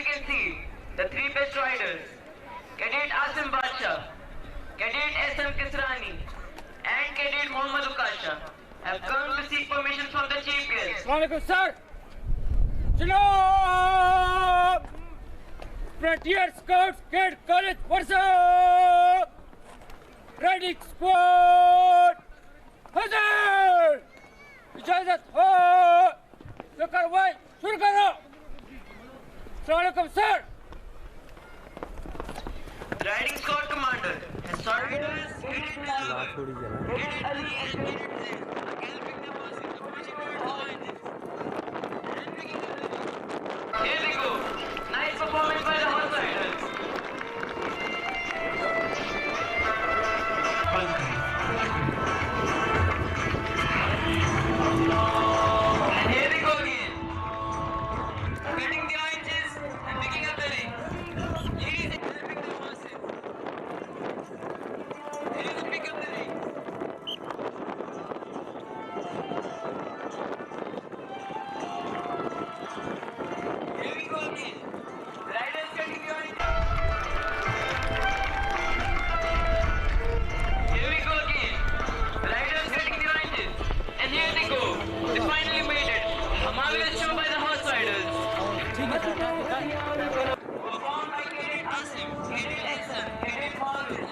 you can see, the three best riders, Cadet Asim Badsha, Cadet SM Kisrani, and Cadet Mohammad Ukasha, have come to seek permission from the chief guest. Assalamualaikum, sir. Shalom. Frontier Scouts, Cadet College Warsak. Riding squad. Hassan. इजाजत हो तो कार्रवाई शुरू करो। Assalamualaikum, sir. The riding squad commander has started us Cadet Ali and Cadet Z, galloping their horses, approaching towards the oranges. And picking up the lead. Here they go. Nice performance by the horse riders. And here they go again. Getting the oranges and picking up the lead. Ladies and galloping their horses. Here they pick up the lead. Here we go again. Riders getting the oranges. Here we go again. Riders getting the oranges. And here they go. They finally made it. A marvelous show by the horse riders. Performed by Cadet Asim, Cadet SM, Cadet Mohammed,